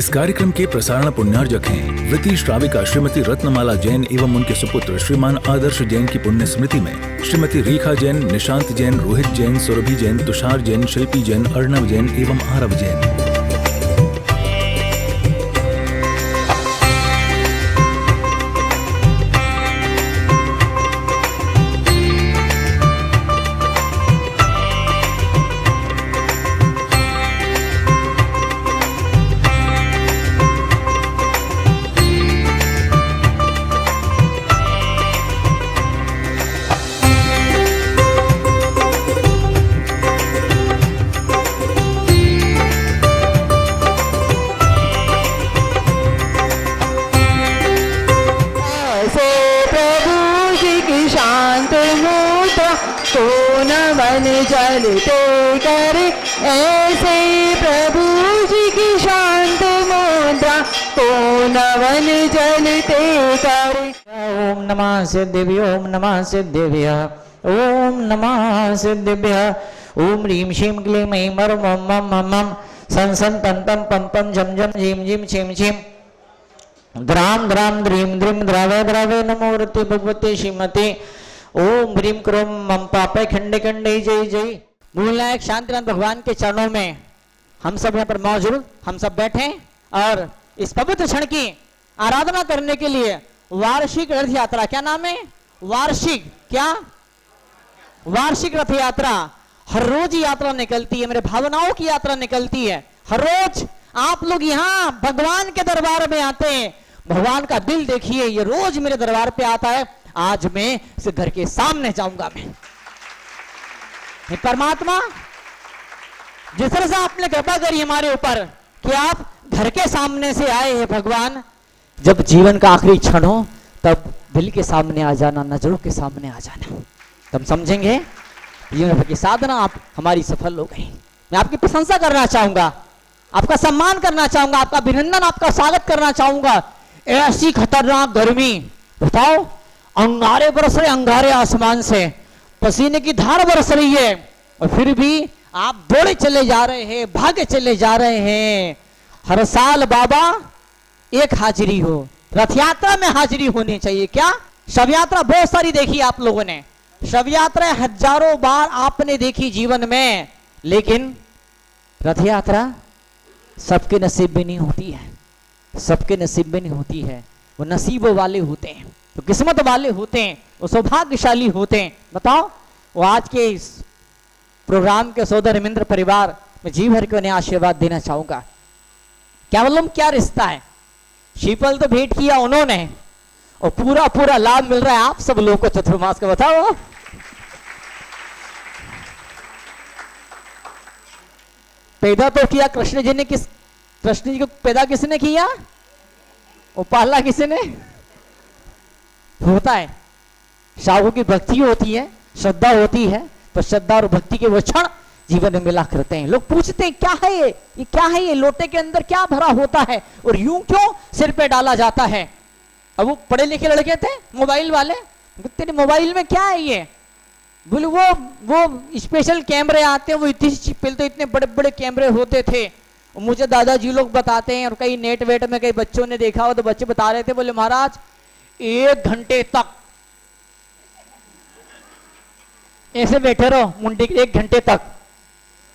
इस कार्यक्रम के प्रसारण पुण्यार्जक हैं वृत्ति श्राविका श्रीमती रत्नमाला जैन एवं उनके सुपुत्र श्रीमान आदर्श जैन की पुण्य स्मृति में श्रीमती रेखा जैन, निशांत जैन, रोहित जैन, सुरभि जैन, तुषार जैन, शिल्पी जैन, अर्णव जैन एवं आरव जैन। जलते करे ऐसे प्रभु जी की शांत मुद्रा को नवन जलते करे। ओम नमः सिद्धिभ्यो, ओम नमः सिद्धिभ्यः, ओम नमः सिद्धिभ्यः। ओम ह्रीं श्रीं क्लीं ऐं मं मं मं मं सं सं पं पं पं पं झं झं झीं झीं छीं छीं द्रां द्रां द्रीं द्रीं द्रावे द्रावे नमो वृत्ति भगवते श्रीमते ओम ह्रीं क्रोम मम पापे खंडे खंडे जय जय। मूलनायक शांतिनाथ भगवान के चरणों में हम सब यहाँ पर मौजूद, हम सब बैठे और इस पवित्र क्षण की आराधना करने के लिए वार्षिक रथ यात्रा, क्या नाम है? वार्षिक, क्या? वार्षिक रथ यात्रा हर रोज यात्रा निकलती है, मेरे भावनाओं की यात्रा निकलती है। हर रोज आप लोग यहाँ भगवान के दरबार में आते हैं। भगवान का दिल देखिए, ये रोज मेरे दरबार पे आता है। आज मैं इस घर के सामने जाऊंगा। मैं परमात्मा जिस तरह से आपने कृपा करी हमारे ऊपर कि आप घर के सामने से आए हैं भगवान, जब जीवन का आखिरी क्षण हो तब दिल के सामने आ जाना, नजरों के सामने आ जाना, तब समझेंगे जीवन भर की साधना आप हमारी सफल हो गई। मैं आपकी प्रशंसा करना चाहूंगा, आपका सम्मान करना चाहूंगा, आपका अभिनंदन, आपका स्वागत करना चाहूंगा। ऐसी खतरनाक गर्मी, बताओ, अंगारे बरस रहे, अंगारे आसमान से पसीने की धार बरस रही है और फिर भी आप दौड़े चले जा रहे हैं, भागे चले जा रहे हैं। हर साल बाबा एक हाजिरी हो, रथ यात्रा में हाजिरी होनी चाहिए। क्या? शव यात्रा बहुत सारी देखी आप लोगों ने, शव यात्रा हजारों बार आपने देखी जीवन में, लेकिन रथ यात्रा सबके नसीब में नहीं होती है, सबके नसीब में नहीं होती है। वो नसीबों वाले होते हैं, तो किस्मत वाले होते हैं, वो सौभाग्यशाली होते हैं। बताओ, वो आज के इस प्रोग्राम के सौदर मित्र परिवार में जी भर के उन्हें आशीर्वाद देना चाहूंगा। क्या मालूम क्या रिश्ता है? शीतल तो भेंट किया उन्होंने और पूरा पूरा लाभ मिल रहा है आप सब लोगों को चतुर्मास का। बताओ, पैदा तो किया कृष्ण जी ने, कृष्ण जी को पैदा किसने किया? वो पाला किसने? होता है, साधु की भक्ति होती है, श्रद्धा होती है, तो श्रद्धा और भक्ति के वो क्षण जीवन में मिला करते हैं। लोग पूछते हैं क्या है ये क्या है ये, लोटे के अंदर क्या भरा होता है और यूं क्यों सिर पे डाला जाता है? अब वो पढ़े लिखे लड़के थे मोबाइल वाले, तेरे मोबाइल में क्या है ये? बोले वो स्पेशल कैमरे आते हैं, वो पहले तो इतने बड़े बड़े कैमरे होते थे। मुझे दादाजी लोग बताते हैं और कई नेट वेट में कई बच्चों ने देखा हो तो बच्चे बता रहे थे, बोले महाराज 1 घंटे तक ऐसे बैठे रहो मुंडी, 1 घंटे तक,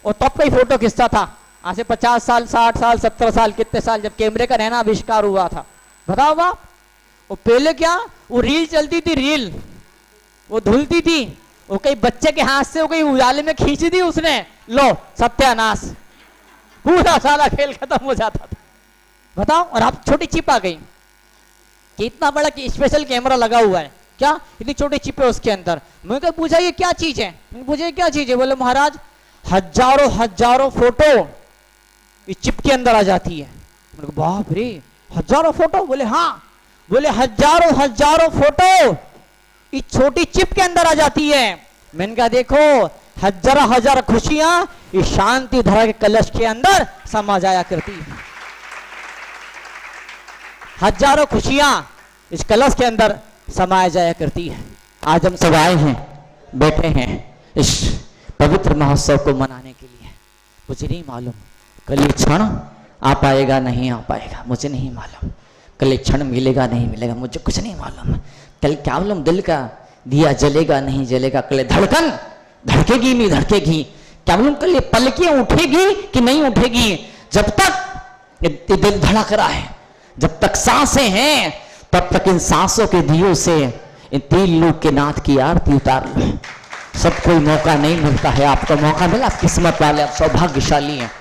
और तब कई फोटो खिंचता था। आज से 50 साल 60 साल 70 साल कितने साल जब कैमरे का रहना आविष्कार हुआ था। बताओ बाप, वो पहले क्या, वो रील चलती थी, रील वो धुलती थी, वो कई बच्चे के हाथ से वो कई उजाले में खींच दी उसने, लो सत्यानाश, पूरा सारा खेल खत्म हो जाता था। बताओ, और आप छोटी चिप आ गई कि इतना बड़ा कि स्पेशल कैमरा लगा हुआ है, क्या इतनी छोटी चिप है उसके अंदर। मैं कहा पूछा ये क्या चीज है? मुझे क्या चीज है? बोले महाराज हजारों फोटो इस चिप के अंदर आ जाती है। मैंने कहा बाप रे, हजारों फोटो? बोले हाँ। बोले हजारों फोटो इस छोटी चिप के अंदर आ जाती है। मैंने कहा देखो, हजार खुशियां इस शांति धारा के कलश के अंदर समा जाया करती है। हजारों खुशियां इस कलश के अंदर समाया जाया करती है। आज हम सब आए हैं, बैठे हैं इस पवित्र महोत्सव को मनाने के लिए। मुझे नहीं मालूम कल ये क्षण आ पाएगा नहीं आ पाएगा मुझे नहीं मालूम, कल एक क्षण मिलेगा नहीं मिलेगा मुझे कुछ नहीं मालूम, कल क्या मालूम दिल का दिया जलेगा नहीं जलेगा, कल धड़कन धड़केगी नहीं धड़केगी, क्या मालूम कल ये पलकियां उठेगी कि नहीं उठेगी। जब तक ये दिल धड़क रहा है, जब तक सांसें हैं, तब तक इन सांसों के दियों से इन 3 लोग के नाथ की आरती उतार लो। सब कोई मौका नहीं मिलता है, आपको मौका मिला, आप किस्मत वाले, आप सौभाग्यशाली हैं,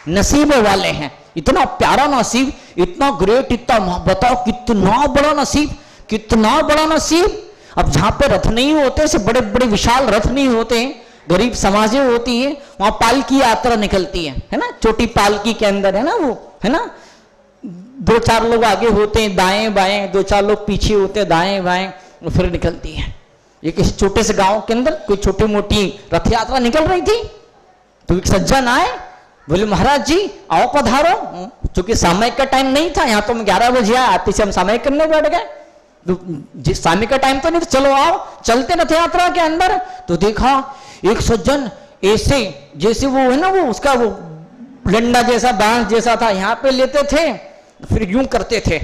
नसीबों वाले हैं। इतना प्यारा नसीब, इतना ग्रेट, इतना बताओ कितना बड़ा नसीब, कितना बड़ा नसीब। अब जहां पे रथ नहीं होते, ऐसे बड़े बड़े विशाल रथ नहीं होते, गरीब समाजें होती है, वहां पालकी यात्रा निकलती है ना, छोटी पालकी के अंदर है ना वो, है ना, 2-4 लोग आगे होते हैं दाएं बाएं, 2-4 लोग पीछे होते हैं दाएं बाएं, फिर निकलती है। ये किसी छोटे से गांव के अंदर कोई छोटी मोटी रथ यात्रा निकल रही थी, तो एक सज्जन आए, बोले महाराज जी आओ पधारो, क्योंकि सामयिक का टाइम नहीं था, यहाँ तो हम 11 बजे आए, आते से हम सामयिक करने बैठ गए, तो सामयिक का टाइम तो नहीं था, चलो आओ चलते रथ यात्रा के अंदर। तो देखा एक सज्जन ऐसे जैसे वो है ना, वो उसका वो डंडा जैसा बांस जैसा था, यहाँ पे लेते थे, फिर यूं करते थे,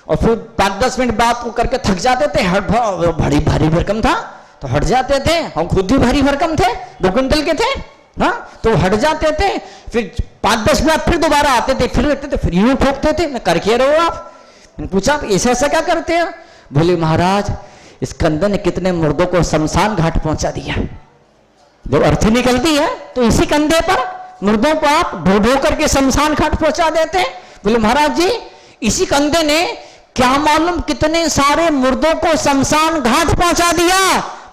और फिर 5-10 मिनट बाद वो करके थक जाते थे, बड़ी भारी भरकम था तो हट जाते थे, हम खुद भी भारी भरकम थे, 2 क्विंटल के थे ना, तो हट जाते थे, फिर 5-10 मिनट फिर दोबारा आते थे, फिर रखते थे, फिर यूं ठोकते थे। मैं करके रहो आप, मैंने पूछा ऐसा ऐसा क्या करते हैं? बोले महाराज इस कंधे ने कितने मुर्दों को शमशान घाट पहुंचा दिया, जब अर्थी निकलती है तो इसी कंधे पर मुर्दों को आप ढो ढो करके शमशान घाट पहुंचा देते हैं। बोले महाराज जी इसी कंधे ने क्या मालूम कितने सारे मुर्दों को शमशान घाट पहुंचा दिया,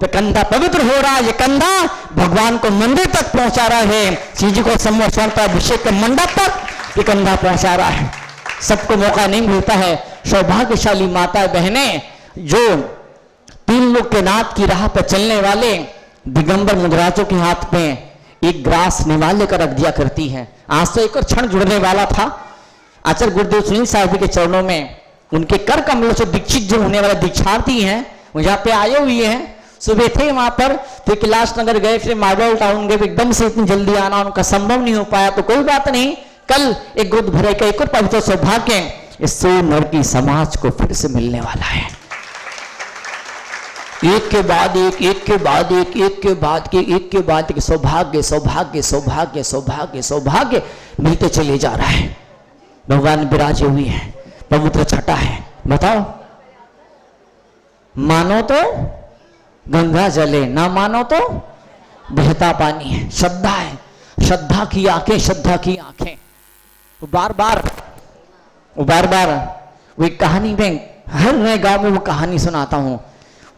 तो कंधा पवित्र हो रहा है, ये कंधा भगवान को मंदिर तक पहुंचा रहा है, श्री जी को समर्पण अभिषेक के मंडप तक ये कंधा पहुंचा रहा है। सबको मौका नहीं मिलता है। सौभाग्यशाली माता बहने जो 3 लोग के नाथ की राह पर चलने वाले दिगंबर मुद्राजों के हाथ में एक ग्रास निवाले कर रख दिया करती है। आज तो एक और क्षण जुड़ने वाला था, आचार्य गुरुदेव सुनील साहब के चरणों में उनके कर कमलों से दीक्षित जो होने वाले दीक्षार्थी हैं वो यहाँ पे आए हुए हैं। सुबह थे वहां पर, फिर कैलाश नगर गए, फिर मार्बल टाउन गए, एकदम से इतनी जल्दी आना उनका संभव नहीं हो पाया, तो कोई बात नहीं, कल एक गोद भरे का एक और पवित्र सौभाग्य इस सोनर की समाज को फिर से मिलने वाला है। एक के बाद एक, एक के बाद एक, एक के बाद के, एक के बाद एक सौभाग्य सौभाग्य सौभाग्य सौभाग्य सौभाग्य मिलते चले जा रहा है। भगवान विराजे हुए हैं, पवित्र छटा है। बताओ मानो तो गंगा जले, ना मानो तो बहता पानी है। श्रद्धा है, श्रद्धा की आंखें, श्रद्धा की आंखें। तो बार बार वो एक कहानी में हर नए गांव में वो कहानी सुनाता हूं,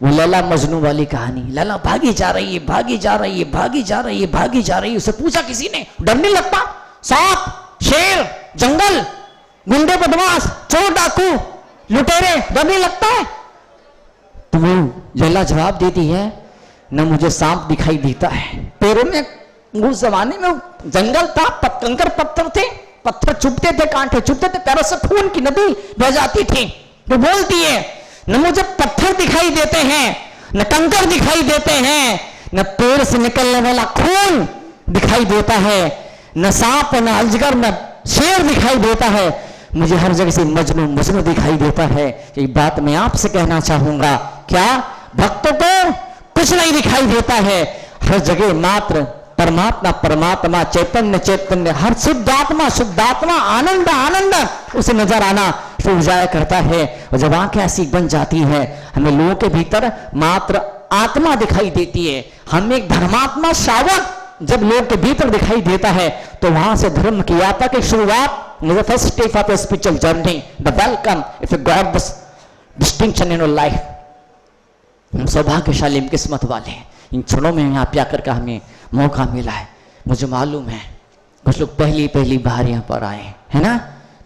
वो लैला मजनू वाली कहानी। लैला भागी जा रही है, भागी जा रही है, भागी जा रही है, भागी जा रही है। उसे पूछा किसी ने, डर नहीं लगता? सांप, शेर, जंगल, गुंडे, बदमाश, चोर, डाकू, लुटेरे, डर नहीं लगता है? तो वो लैला जवाब देती है, न मुझे सांप दिखाई देता है, पैरों में उस जमाने में जंगल था, कंकर पत्थर थे, पत्थर चुभते थे, कांटे चुभते थे, पैरों से खून की नदी बह जाती थी। तो बोलती है न मुझे पत्थर दिखाई देते हैं, न कंकर दिखाई देते हैं, न पैर से निकलने वाला खून दिखाई देता है, न सांप, न अजगर, न शेर दिखाई देता है, मुझे हर जगह से मजनू मजनू दिखाई देता है। ये बात मैं आपसे कहना चाहूंगा, क्या भक्तों को कुछ नहीं दिखाई देता है? हर जगह मात्र परमात्मा परमात्मा, चैतन्य चैतन्य, हर शुद्धात्मा शुद्धात्मा, आनंद आनंद उसे नजर आना शुरू जाया करता है। और जब आंखें ऐसी बन जाती है, हमें लोगों के भीतर मात्र आत्मा दिखाई देती है। हम एक धर्मात्मा शावक जब लोग के भीतर दिखाई देता है, तो वहां से धर्म की यात्रा की शुरुआत, the first step of a spiritual journey, the welcome, if you got this distinction in your life। हम सौभाग्यशाली, हम किस्मत वाले हैं, इन क्षणों में यहाँ पे आकर का हमें मौका मिला है। मुझे मालूम है कुछ लोग पहली बार यहाँ पर आए है ना,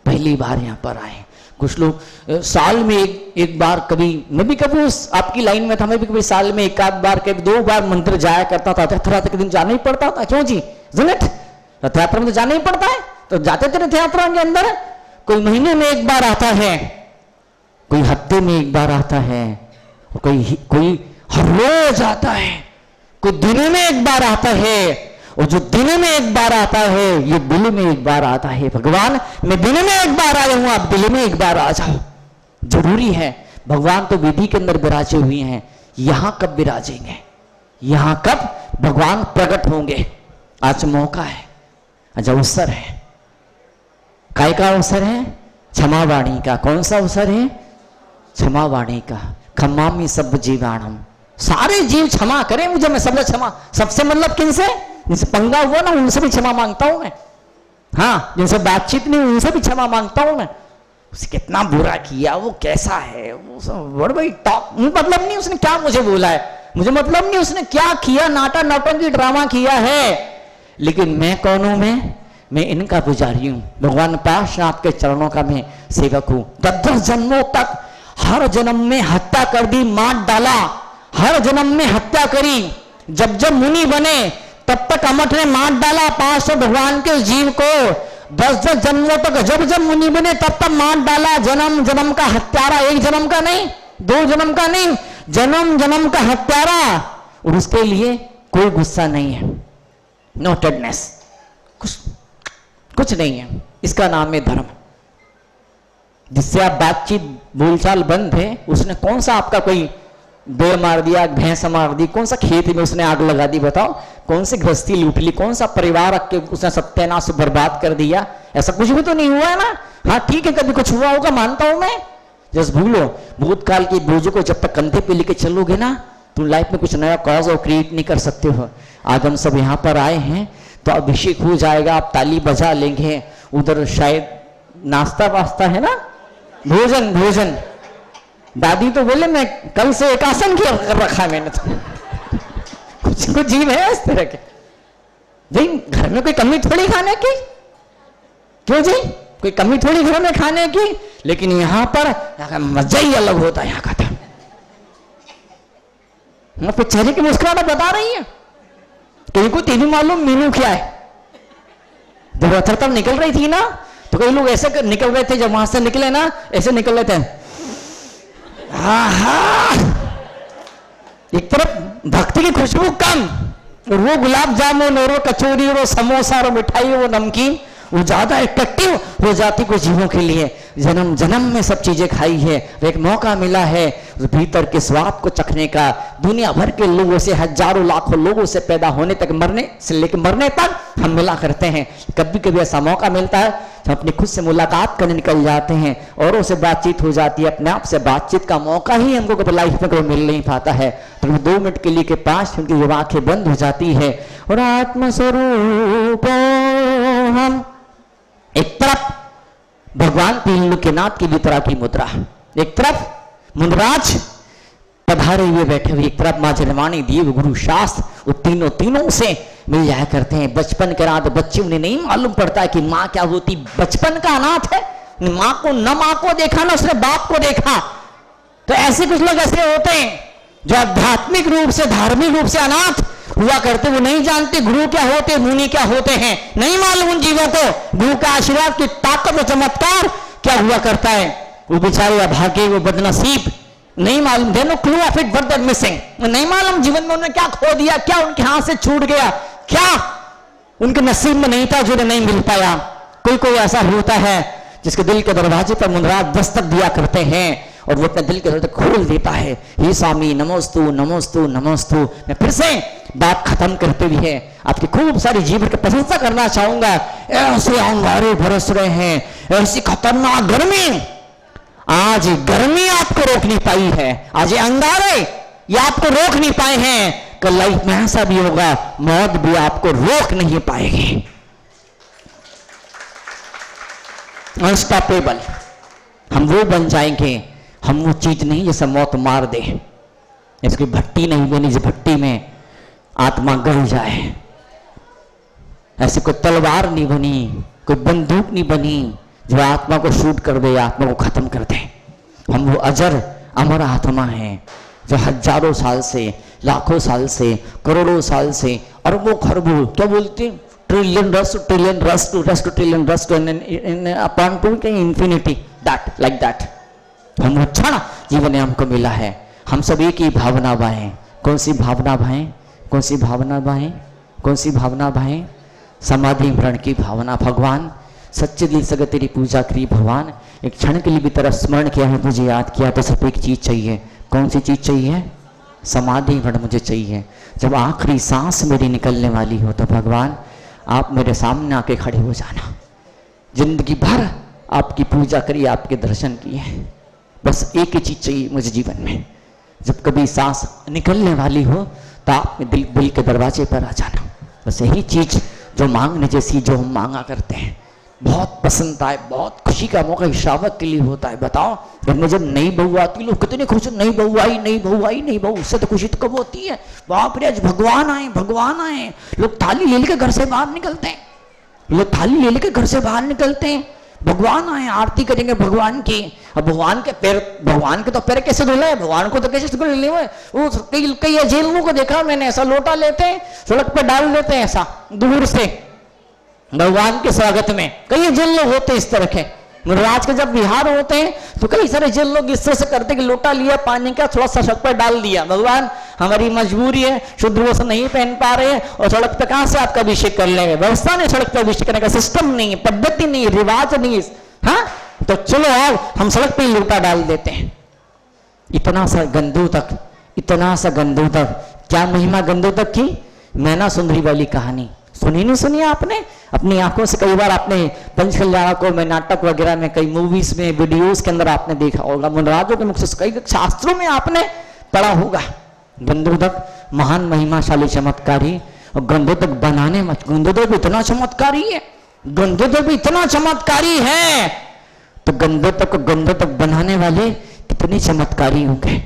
पहली बार यहाँ पर आए। कुछ लोग साल में एक बार, कभी मैं भी कभी उस आपकी लाइन में था, मैं भी कभी साल में 1 आध बार, कभी 2 बार मंदिर जाया करता था। रथ यात्रा के दिन जाना ही पड़ता था, क्यों जी? रथ यात्रा में तो जाना ही पड़ता है, तो जाते थे रथ यात्रा के अंदर। कोई महीने में 1 बार आता है, कोई हफ्ते में 1 बार आता है, कोई हर रोज आता है, कोई दिन में 1 बार आता है, और जो दिन में एक बार आता है ये दिल में एक बार आता है। भगवान मैं दिन में एक बार आया हूं, आप दिल में एक बार आ जाओ। जरूरी है। भगवान तो विधि के अंदर विराजे हुए हैं, यहां कब विराजेंगे, यहां कब भगवान प्रकट होंगे? आज मौका है, आज अवसर है। काय का अवसर है? क्षमावाणी का। कौन सा अवसर है? क्षमावाणी का। क्षमामि सब जीवाणम, सारे जीव क्षमा करें मुझे, मैं सबसे क्षमा। सबसे मतलब किनसे? जिनसे पंगा हुआ ना उनसे भी क्षमा मांगता हूं मैं। हाँ, जिनसे बातचीत नहीं उनसे भी क्षमा मांगता हूं मैं। उसे कितना बुरा किया, वो कैसा है, वो सब बड़ी टॉप, मतलब नहीं उसने क्या मुझे बोला है, मुझे मतलब नहीं उसने क्या किया, नाटा नौटंकी ड्रामा किया है। लेकिन मैं कौन हूं? मैं इनका पुजारी हूं। भगवान पार्श्वनाथ के चरणों का मैं सेवक हूं। 10 जन्मों तक हर जन्म में हत्या कर दी, मार डाला, हर जन्म में हत्या करी। जब जब मुनि बने तब तक अमठ ने मार डाला 500 भगवान के जीव को। 10 जन्मों तक जब जब मुनि बने तब तक मार डाला। जन्म जन्म का हत्यारा, एक जन्म का नहीं, 2 जन्म का नहीं, जन्म जन्म का हत्यारा। और उसके लिए कोई गुस्सा नहीं है, नो टेडनेस, कुछ नहीं है। इसका नाम है धर्म। जिससे आप बातचीत बोलचाल बंद है, उसने कौन सा आपका कोई बेड़ मार दिया, भैंस मार दी, कौन सा खेत में उसने आग लगा दी, बताओ? कौन सी गृहस्थी लूट ली, कौन सा परिवार रख के उसने सत्यानाश बर्बाद कर दिया? ऐसा कुछ भी तो नहीं हुआ है ना। हाँ ठीक है, कभी कुछ हुआ होगा मानता हूं मैं। जस्ट भूलो, भूतकाल की बोझ को जब तक कंधे पे लेके चलोगे ना, तुम लाइफ में कुछ नया कॉज और क्रिएट नहीं कर सकते हो। आज हम सब यहाँ पर आए हैं तो अभिषेक हो जाएगा, आप ताली बजा लेंगे। उधर शायद नाश्ता वास्ता है ना, भोजन भोजन। दादी तो बोले मैं कल से एक आसन किया कर रखा है मैंने तो। कुछ जीव है इस तरह के। भाई घर में कोई कमी थोड़ी खाने की, क्यों जी? कोई कमी थोड़ी घर में खाने की। लेकिन यहां पर मजा ही अलग होता है यहाँ का। था फिर चेहरे की मुस्कुराहट बता रही है। इनको तेरी मालूम मीनू क्या है? जब रथरथर निकल रही थी ना, तो कई लोग ऐसे निकल रहे थे, जब वहां से निकले ना ऐसे निकल रहे थे। एक तरफ भक्ति की खुशबू कम, और वो गुलाब जामुन और वो कचौरी और वो समोसा और मिठाई और वो नमकीन वो ज्यादा इफेक्टिव हो जाती कुछ जीवों के लिए। जन्म जन्म में सब चीजें खाई है, तो एक मौका मिला है उस भीतर के स्वाद को चखने का। दुनिया भर के लोगों से, हजारों लाखों लोगों से पैदा होने तक, मरने से लेकर मरने तक हम मिला करते हैं। कभी कभी ऐसा मौका मिलता है तो अपनी खुद से मुलाकात करने निकल जाते हैं, औरों से बातचीत हो जाती है। अपने आप से बातचीत का मौका ही हमको कभी लाइफ में कभी मिल नहीं पाता है। तो 2 मिनट के लिए के 5 मिनट की आंखें बंद हो जाती है और आत्मस्वरूप हम। एक तरफ भगवान त्रिलोकीनाथ की वितरा की मुद्रा, एक तरफ मुनराज पधारे हुए बैठे हुए, एक तरफ मां जनवाणी देव गुरु शास्त्र, वो तीनों से मिल जाया करते हैं। बचपन के रात बच्चे, उन्हें नहीं मालूम पड़ता है कि माँ क्या होती। बचपन का अनाथ है, माँ को देखा ना उसने बाप को देखा। तो ऐसे कुछ लोग ऐसे होते हैं जो आध्यात्मिक रूप से, धार्मिक रूप से अनाथ हुआ करते। वो नहीं जानते गुरु क्या होते, मुनि क्या होते हैं, नहीं मालूम उन जीवों को गुरु का आशीर्वाद की ताकत और चमत्कार क्या हुआ करता है। वो बेचारे अभागे, वो बदनसीब, नहीं मालूम, they no clue of it what they are missing. नहीं मालूम जीवन में उन्होंने क्या खो दिया, क्या उनके हाथ से छूट गया, क्या उनके नसीब में नहीं था जो नहीं मिल पाया। कोई ऐसा होता है जिसके दिल के दरवाजे पर मुनराज दस्तक दिया करते हैं और वो अपने दिल के दरवाजे खोल देता है। हे स्वामी नमोस्तु नमोस्तु नमोस्तु। मैं फिर से बात खत्म करते हुए आपकी खूब सारी जीवन की प्रशंसा करना चाहूंगा। ऐसे अंगारे बरस रहे हैं, ऐसी खतरनाक गर्मी, आज गर्मी आपको रोक नहीं पाई है, आज ये अंगारे ये आपको रोक नहीं पाए हैं। कल लाइफ में ऐसा भी होगा, मौत भी आपको रोक नहीं पाएगी। अनस्टॉपेबल हम वो बन जाएंगे, हम वो चीज नहीं जैसे मौत मार दे। इसकी भट्टी नहीं बनी जिस भट्टी में आत्मा गल जाए। ऐसी कोई तलवार नहीं बनी, कोई बंदूक नहीं बनी जो आत्मा को शूट कर दे, आत्मा को खत्म कर दे। हम वो अजर अमर आत्मा हैं जो हजारों साल से, लाखों साल से, करोड़ों साल से, अरबों खरबों, क्या बोलते, ट्रिलियन रस ट्रिलियन रस टू रस टू ट्रिलियन रस two upon two infinity, that like that. हम वो क्षण जीवन में हमको मिला है। हम सब एक ही भावना बाएं। कौन सी भावना बाएं? कौन सी भावना बाएं? कौन सी भावना भाई? समाधि भरण की भावना। भगवान सच्चे दिल से तेरी पूजा करी भगवान, एक क्षण के लिए भी तेरा स्मरण किया है, तुझे याद किया तो सिर्फ एक चीज चाहिए। कौन सी चीज चाहिए? समाधि भरण मुझे चाहिए। जब आखिरी सांस मेरी निकलने वाली हो तो भगवान आप मेरे सामने आके खड़े हो जाना। जिंदगी भर आपकी पूजा करी, आपके दर्शन किए, बस एक ही चीज चाहिए मुझे जीवन में। जब कभी सांस निकलने वाली हो तो आप दिल के दरवाजे पर आ जाना। बस यही चीज जो मांगने जैसी जो हम मांगा करते हैं, बहुत पसंद आए, बहुत खुशी का मौका इशावत के लिए होता है। बताओ घर में जब नई बहू आती लोग कितने खुश, नई बहू आई, नई बहू आई, नई बहू। उससे तो खुशी तो कब होती है? बाप रे आज भगवान आए, भगवान आए। लोग थाली ले लेकर घर से बाहर निकलते हैं, लोग थाली ले लेकर घर से बाहर निकलते हैं, भगवान आए, आरती करेंगे भगवान की। अब भगवान के पैर, भगवान के तो पैर कैसे धुले हैं? भगवान को तो कैसे धुले हुए? वो कई जेलों को देखा मैंने, ऐसा लोटा लेते हैं, सड़क पे डाल देते हैं ऐसा दूर से भगवान के स्वागत में। कई जेल लोग होते हैं इस तरह के। राज के जब विहार होते हैं तो कई सारे जेल लोग इस तरह से करते कि लोटा लिया पानी का, थोड़ा सा सड़क पर डाल दिया। भगवान हमारी मजबूरी है, शुद्ध वस्त्र नहीं पहन पा रहे हैं और सड़क पे कहां से आपका अभिषेक कर लेंगे? व्यवस्था नहीं, सड़क पे अभिषेक करने का सिस्टम नहीं है, पद्धति नहीं, रिवाज नहीं। हाँ तो चलो आओ हम सड़क पे लोटा डाल देते हैं। इतना सा गंदू तक, इतना सा गंदू तक। क्या महिमा गंदू तक की? मैना सुंदरी वाली कहानी सुनी नहीं सुनी आपने? अपनी आंखों से कई बार आपने पंचकल्याणकों में, नाटक वगैरह में, कई मूवीज में, वीडियोस के अंदर आपने देखा होगा, मुनराजों के मुख से कई शास्त्रों में आपने पढ़ा होगा। गंधोदक महान महिमाशाली चमत्कारी, और गंधोदक बनाने मत, गंधोदक भी इतना चमत्कारी है, गंधोदक भी इतना चमत्कारी है, तो गंधोदक को गंधोदक बनाने वाले कितने चमत्कारी होंगे।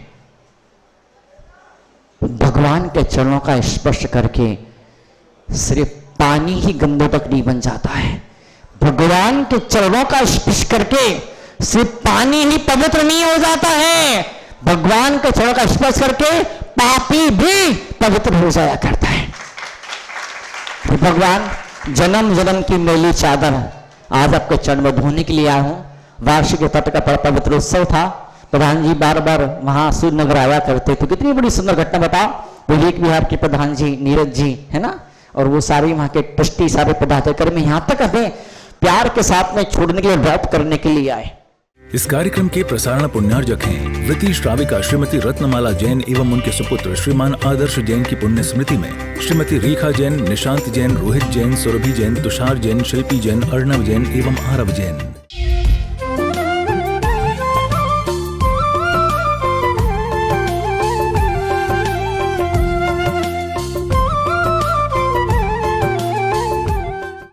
भगवान के चरणों का स्पर्श करके सिर्फ पानी ही गंधोदक नहीं बन जाता है, भगवान के चरणों का स्पर्श करके सिर्फ पानी ही पवित्र नहीं हो जाता है, भगवान के चरणों का स्पर्श करके पापी भी पवित्र हो जाया करता है। भगवान जन्म जन्म की मैली चादर आज आपके चरण में धोने के लिए आया हूं। वार्षिक तट का पवित्र उत्सव था, प्रधान जी बार बार वहां सूर्यनगर आया करते थे। कितनी बड़ी सुंदर घटना बताओ। विवेक विहार के प्रधान जी नीरज जी है ना, और वो सारे वहां के ट्रस्टी, सारे पदाधिकारी यहाँ तक हमें प्यार के साथ में छोड़ने के लिए ड्रॉप करने के लिए आए। इस कार्यक्रम के प्रसारण पुण्यार्जक हैं वृत्ति श्राविका श्रीमती रत्नमाला जैन एवं उनके सुपुत्र श्रीमान आदर्श जैन की पुण्य स्मृति में श्रीमती रेखा जैन, निशांत जैन, रोहित जैन, सुरभि जैन, तुषार जैन, शिल्पी जैन, अर्णव जैन एवं आरव जैन।